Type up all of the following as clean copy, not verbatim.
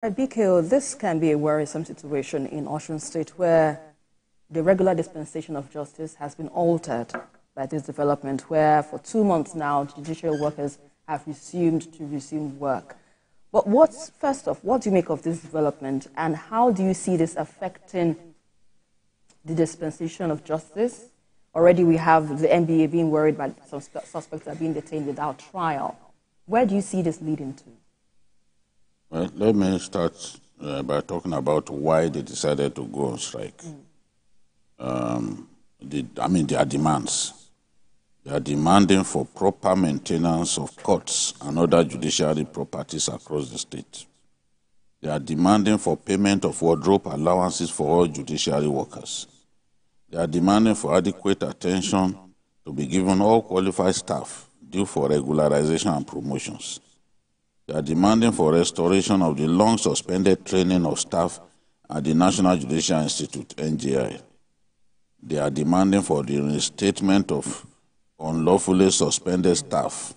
BKO, this can be a worrisome situation in Osun State where the regular dispensation of justice has been altered by this development, where for 2 months now, judicial workers have resumed work. But first off, what do you make of this development, and how do you see this affecting the dispensation of justice? Already we have the NBA being worried by some suspects are being detained without trial. Where do you see this leading to? Well, let me start by talking about why they decided to go on strike. Their demands. They are demanding for proper maintenance of courts and other judiciary properties across the state. They are demanding for payment of wardrobe allowances for all judiciary workers. They are demanding for adequate attention to be given all qualified staff due for regularization and promotions. They are demanding for restoration of the long-suspended training of staff at the National Judicial Institute, NJI. They are demanding for the reinstatement of unlawfully suspended staff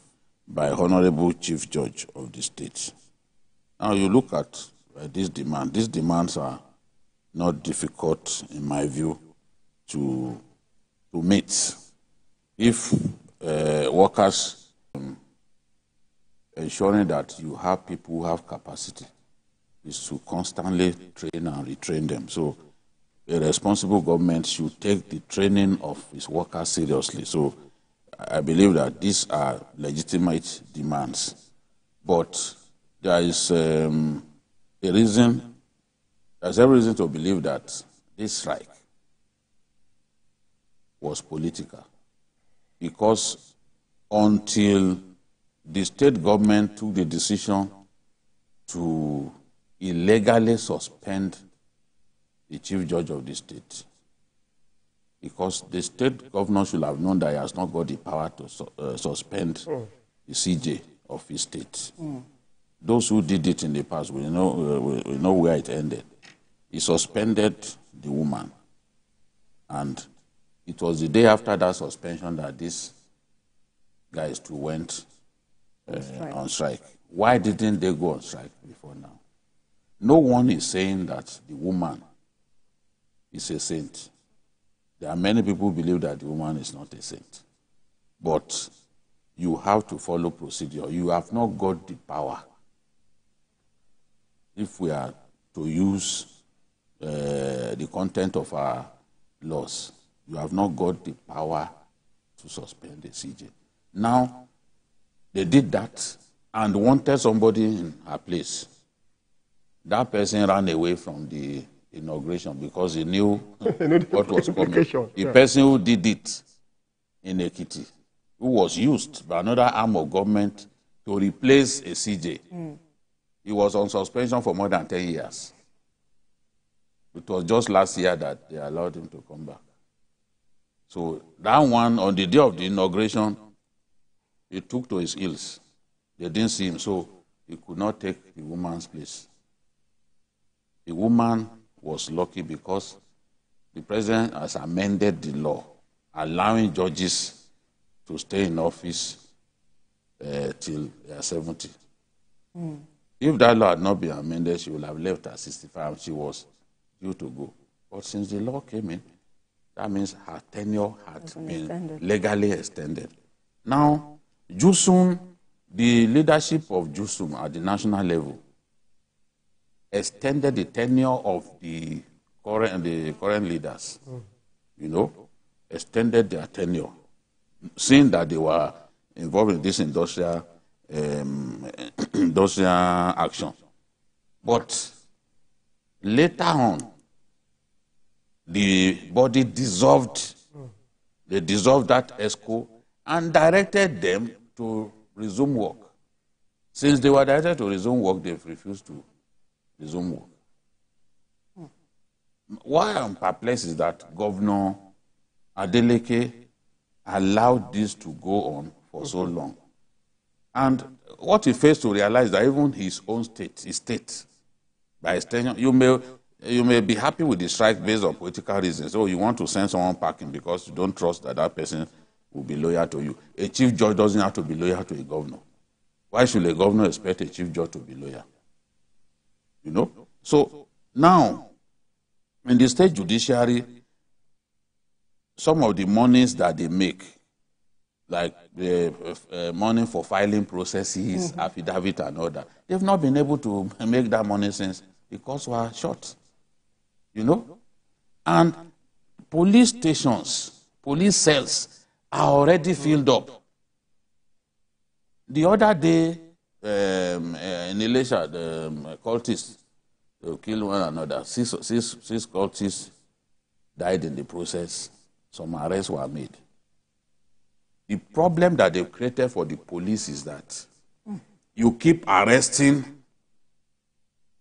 by Honorable Chief Judge of the state. Now you look at this demand. These demands are not difficult, in my view, to meet. If workers ensuring that you have people who have capacity is to constantly train and retrain them. So a responsible government should take the training of its workers seriously. So I believe that these are legitimate demands. But there is there's every reason to believe that this strike was political, because until the state government took the decision to illegally suspend the chief judge of the state, because the state governor should have known that he has not got the power to suspend the CJ of his state. Those who did it in the past will know where it ended. He suspended the woman, and it was the day after that suspension that these guys too went on strike. Why didn't they go on strike before now? No one is saying that the woman is a saint. There are many people who believe that the woman is not a saint. But you have to follow procedure. You have not got the power. If we are to use the content of our laws, you have not got the power to suspend the CJ. Now, they did that and wanted somebody in her place. That person ran away from the inauguration because he knew what was coming. The person who did it in Ekiti, who was used by another arm of government to replace a CJ, he was on suspension for more than 10 years. It was just last year that they allowed him to come back. So that one, on the day of the inauguration, he took to his heels. They didn't see him, so he could not take the woman's place. The woman was lucky because the president has amended the law, allowing judges to stay in office till they are 70. If that law had not been amended, she would have left at 65. She was due to go. But since the law came in, that means her tenure had been legally extended. Now, JUSUN, the leadership of JUSUN at the national level, extended the tenure of the current leaders, extended their tenure, seeing that they were involved in this industrial action. But later on, the body dissolved. They dissolved that ESCO and directed them to resume work. Since they were directed to resume work, they've refused to resume work. Why I'm perplexed is that Governor Adeleke allowed this to go on for so long. And what he fails to realize that even his own state, his state, by extension, you may be happy with the strike based on political reasons. So you want to send someone packing because you don't trust that that person will be loyal to you. A chief judge doesn't have to be loyal to a governor. Why should a governor expect a chief judge to be loyal? you know. So now, in the state judiciary, some of the monies that they make, like the money for filing processes, affidavit and all that, they've not been able to make that money since the courts were short, you know. And police stations, police cells are already filled up. The other day, in Elisha, the cultists killed one another. Six cultists died in the process. Some arrests were made. The problem that they've created for the police is that you keep arresting,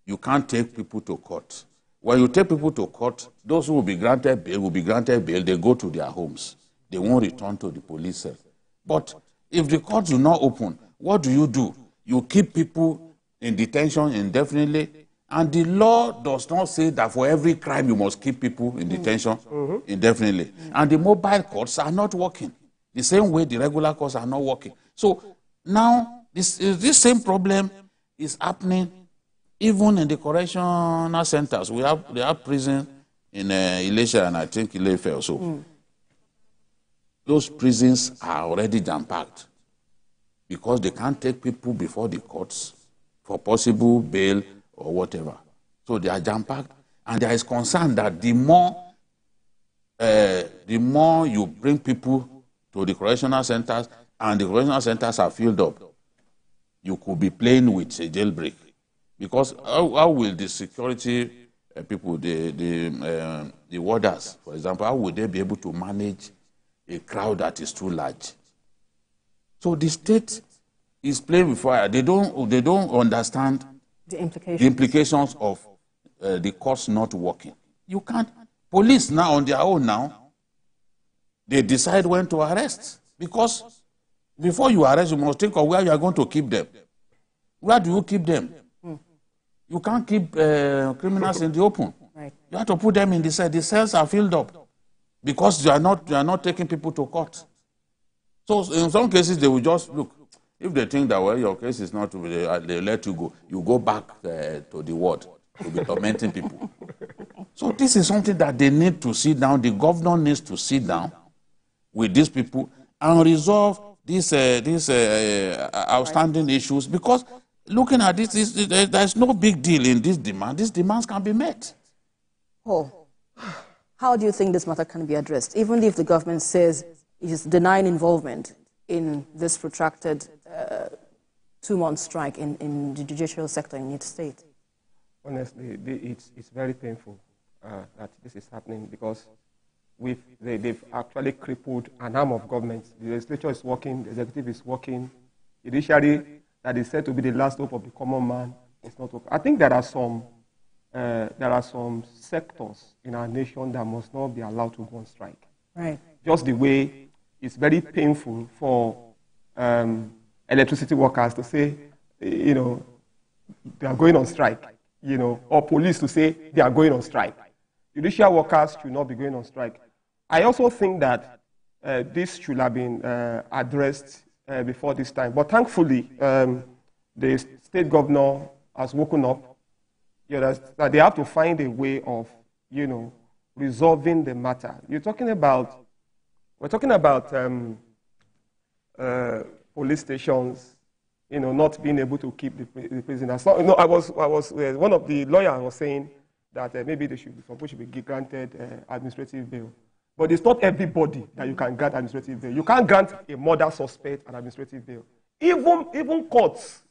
you can't take people to court. When you take people to court, those who will be granted bail, they go to their homes. They won't return to the police cell. But if the courts do not open, what do? You keep people in detention indefinitely, and the law does not say that for every crime you must keep people in detention indefinitely. And the mobile courts are not working the same way the regular courts are not working. So now this same problem is happening even in the correctional centers. They have prison in Elisha and I think Ilefe also. Those prisons are already jam-packed because they can't take people before the courts for possible bail or whatever. So they are jam-packed, and there is concern that the more you bring people to the correctional centers and the correctional centers are filled up, you could be playing with a jailbreak. Because how will the security people, the warders, for example, how will they be able to manage a crowd that is too large? So the state is playing with fire. They don't understand the implications of the courts not working. You can't. Police now on their own now, they decide when to arrest. Because before you arrest, you must think of where you are going to keep them. Where do you keep them? You can't keep criminals in the open. Right. You have to put them in the cell. The cells are filled up because you are not taking people to court. So in some cases, they will just look. If they think that, well, your case is not, they let you go. You go back to the ward to be tormenting people. So this is something that they need to sit down. The governor needs to sit down with these people and resolve these outstanding issues. Because looking at this, there's no big deal in this demand. These demands can be met. Oh, how do you think this matter can be addressed? Even if the government says it is denying involvement in this protracted 2-month strike in the judicial sector in its state? Honestly, it's very painful that this is happening because they've actually crippled an arm of government. The legislature is working, the executive is working, the judiciary that is said to be the last hope of the common man is not working. I think there are some sectors in our nation that must not be allowed to go on strike. Right. Just the way it's very painful for electricity workers to say, they are going on strike, or police to say they are going on strike. Judicial workers should not be going on strike. I also think that this should have been addressed before this time. But thankfully, the state governor has woken up. That they have to find a way of, resolving the matter. We're talking about police stations, not being able to keep the prisoners. So, one of the lawyers was saying that maybe some people should be granted administrative bail. But it's not everybody that you can grant administrative bail. You can't grant a murder suspect an administrative bail. Even courts,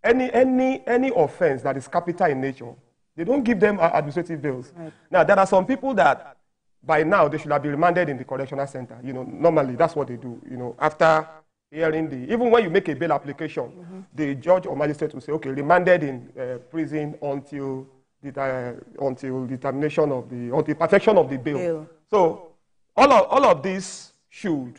any offense that is capital in nature, they don't give them administrative bails. Right. Now, there are some people that by now they should have been remanded in the correctional center. Normally that's what they do. After hearing even when you make a bail application, the judge or magistrate will say, okay, remanded in prison until determination of until perfection of the bail. So all of this should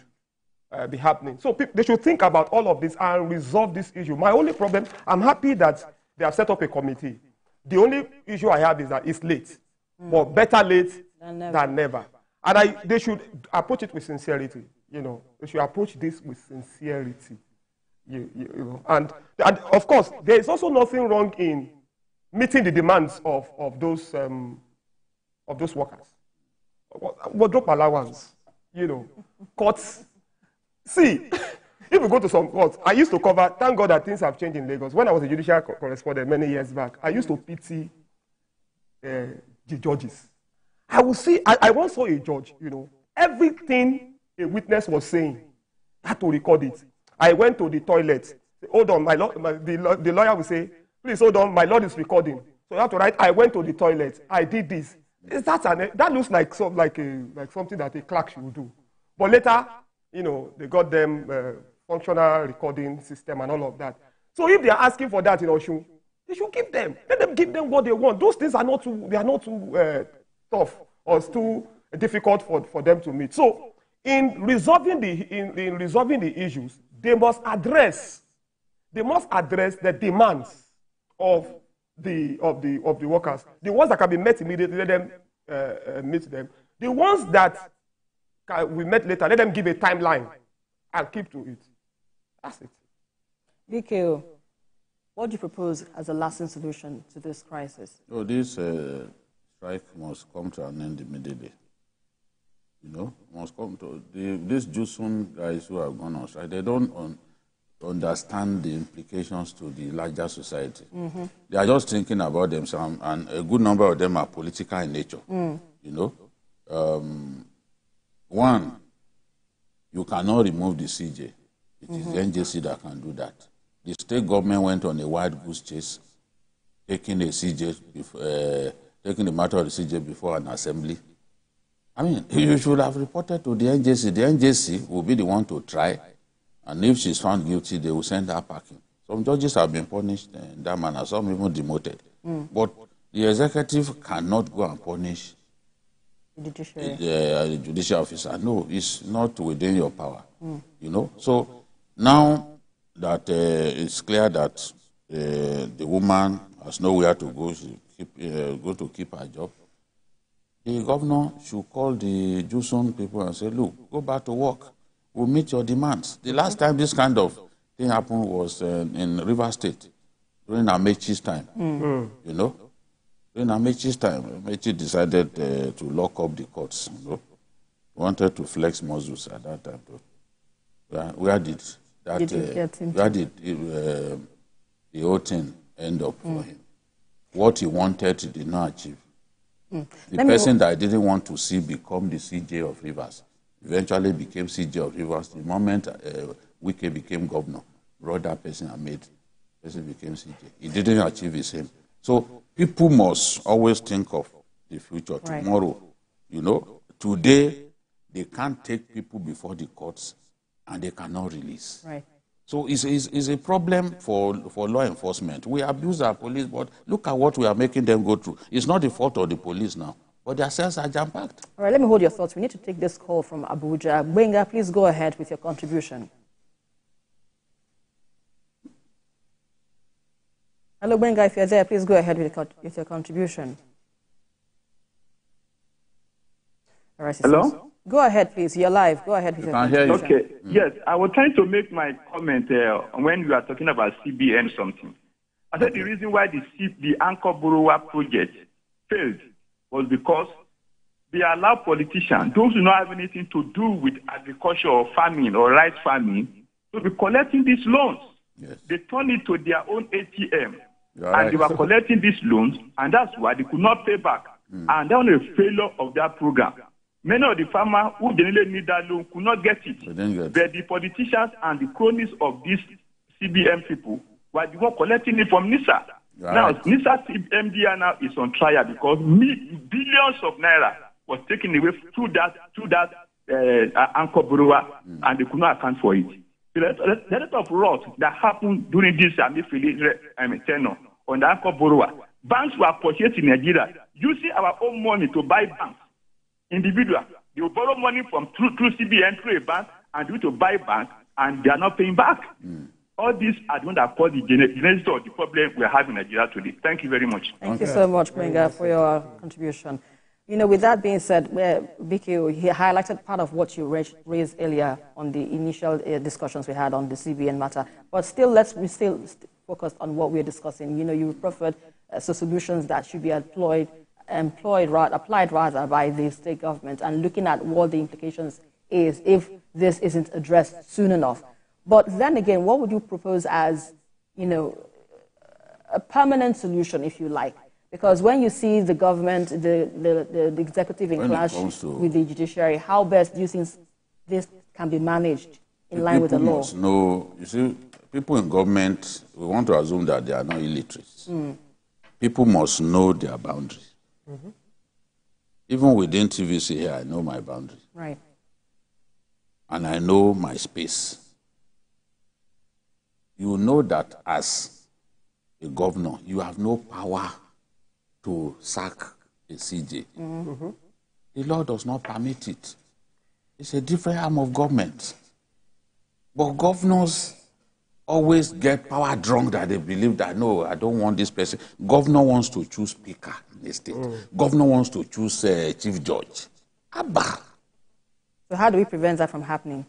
be happening. So they should think about all of this and resolve this issue. My only problem, I'm happy that they have set up a committee. The only issue I have is that it's late, but better late than never. And they should approach it with sincerity. They should approach this with sincerity. And of course, there is also nothing wrong in meeting the demands of those workers. Wardrobe allowance, courts. See, if you go to some courts, I used to cover, thank God that things have changed in Lagos. When I was a judicial correspondent many years back, I used to pity the judges. I would see, I once saw a judge, everything a witness was saying, I had to record it. I went to the toilet. Hold on, the lawyer will say, please hold on, my lord is recording. So you have to write, I went to the toilet, I did this. That looks like something that a clerk should do. But later, they got them functional recording system and all of that. So if they are asking for that in Osun, they should give them. Let them give them what they want. Those things are not too tough or too difficult for them to meet. So in resolving the issues, they must address the demands of the workers. The ones that can be met immediately, let them meet them. The ones that we met later, let them give a timeline and keep to it. That's it. BKO, what do you propose as a lasting solution to this crisis? Oh, this strike must come to an end immediately. Must come to these JUSUN guys who have gone on strike. They don't understand the implications to the larger society. Mm-hmm. They are just thinking about themselves, and a good number of them are political in nature. One, you cannot remove the CJ. It is the NJC that can do that. The state government went on a wild goose chase, taking the matter of the CJ before an assembly. I mean, you should have reported to the NJC. The NJC will be the one to try, and if she's found guilty, they will send her packing. Some judges have been punished in that manner, some even demoted. But the executive cannot go and punish the judicial officer. No, it's not within your power. So now that it's clear that the woman has nowhere to go, she go to keep her job, the governor should call the JUSUN people and say, look, go back to work. We'll meet your demands. The last time this kind of thing happened was in Rivers State, during Amechi's time. During Amechi's time, Amechi decided to lock up the courts. Wanted to flex muscles at that time. Where did the whole thing end up for him? What he wanted, he did not achieve. The person that I didn't want to see become the CJ of Rivers eventually became CJ of Rivers. The moment Wike became governor, brought that person and made person became CJ. He didn't achieve his aim. So people must always think of the future, tomorrow. Today they can't take people before the courts and they cannot release. So it's a problem for law enforcement. We abuse our police, but look at what we are making them go through. It's not the fault of the police now, but their cells are jam-packed. All right, let me hold your thoughts. We need to take this call from Abuja. Benga, please go ahead with your contribution. Hello, Benga, if you're there, please go ahead with your contribution. All right, hello? Go ahead, please. You're live. Go ahead with your contribution. Okay. Yes, I was trying to make my comment when you are talking about CBN something. I said the reason why the anchor borrower project failed was because they allow politicians, those who don't have anything to do with agriculture or farming or rice farming, to be collecting these loans. Yes. They turned it to their own ATM. And they were collecting these loans, and that's why they could not pay back. And that was a failure of that program. Many of the farmers who didn't need that loan could not get it. But the politicians and the cronies of these CBN people were the one collecting it from NISA. Now, NISA MDR now is on trial because billions of naira was taken away through that anchor borrower, and they could not account for it. The lot of rot that happened during this tenure on the anchor borrower, banks were purchased in Nigeria using our own money to buy banks. Individual, they will borrow money from through CBN through a bank and do to buy bank, and they are not paying back. All these are the ones that cause the genesis of the problem we are having in Nigeria today. Thank you very much. Thank you so much, Benga, for your contribution. With that being said, Vicky, he highlighted part of what you raised earlier on the initial discussions we had on the CBN matter. But still, we still focus on what we're discussing. You preferred solutions that should be applied rather by the state government, and looking at what the implications is if this isn't addressed soon enough. But then again, what would you propose as, a permanent solution, if you like? Because when you see the government, the executive in clash with the judiciary, how best do you think this can be managed in line with the law? Must know, you see, people in government, we want to assume that they are not illiterates. People must know their boundaries. Even within TVC here, I know my boundaries. Right. And I know my space. You know that as a governor, you have no power to sack a CJ. The law does not permit it. It's a different arm of government. But governors always get power drunk that they believe that, no, I don't want this person. Governor wants to choose speaker in the state. Governor wants to choose chief judge. Abba. So how do we prevent that from happening?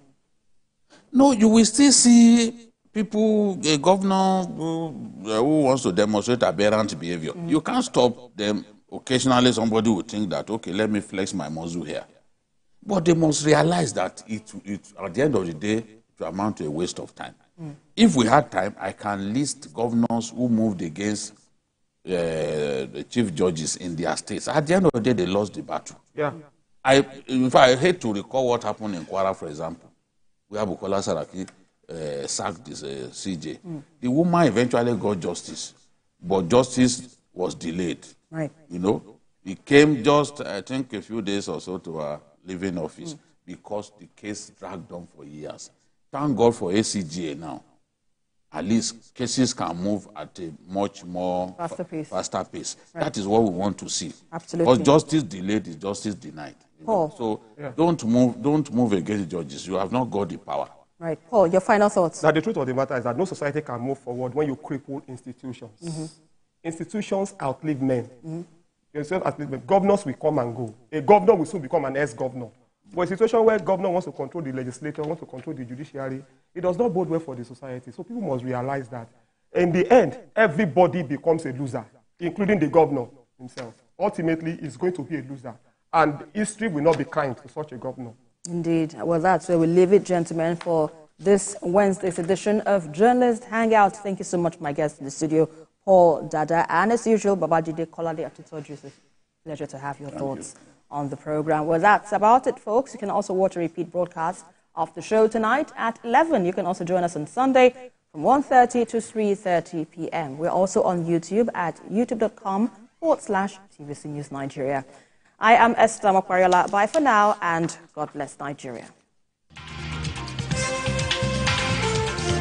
No, you will still see people, a governor who wants to demonstrate aberrant behavior. You can't stop them. Occasionally somebody will think that, okay, let me flex my muscle here. But they must realize that it at the end of the day, it will amount to a waste of time. If we had time, I can list governors who moved against the chief judges in their states. At the end of the day, they lost the battle. Yeah. In fact, I hate to recall what happened in Kwara, for example, where Bukola Saraki sacked this CJ. The woman eventually got justice, but justice was delayed. Right. It came just, I think, a few days or so to her leaving office because the case dragged on for years. Thank God for ACGA now. At least cases can move at a much more faster pace. Right. That is what we want to see. Absolutely. Because justice delayed is justice denied. Paul. So don't move against judges. You have not got the power. Right. Paul, your final thoughts? Now, the truth of the matter is that no society can move forward when you cripple institutions. Institutions outlive men. Governors will come and go. A governor will soon become an ex-governor. But a situation where governor wants to control the legislature, wants to control the judiciary, it does not bode well for the society. So people must realize that in the end, everybody becomes a loser, including the governor himself. Ultimately, he's going to be a loser. And history will not be kind to such a governor. Indeed. Well, that's where we leave it, gentlemen, for this Wednesday's edition of Journalist Hangout. Thank you so much, my guests in the studio, Paul Dada, and as usual, Babajide Kolade Atitoju. It's a pleasure to have your thoughts on the program. Well, that's about it, folks. You can also watch a repeat broadcast of the show tonight at 11. You can also join us on Sunday from 1:30 to 3:30 p.m. We're also on YouTube at youtube.com/TVC News Nigeria. I am Esther Makwariola. Bye for now, and God bless Nigeria.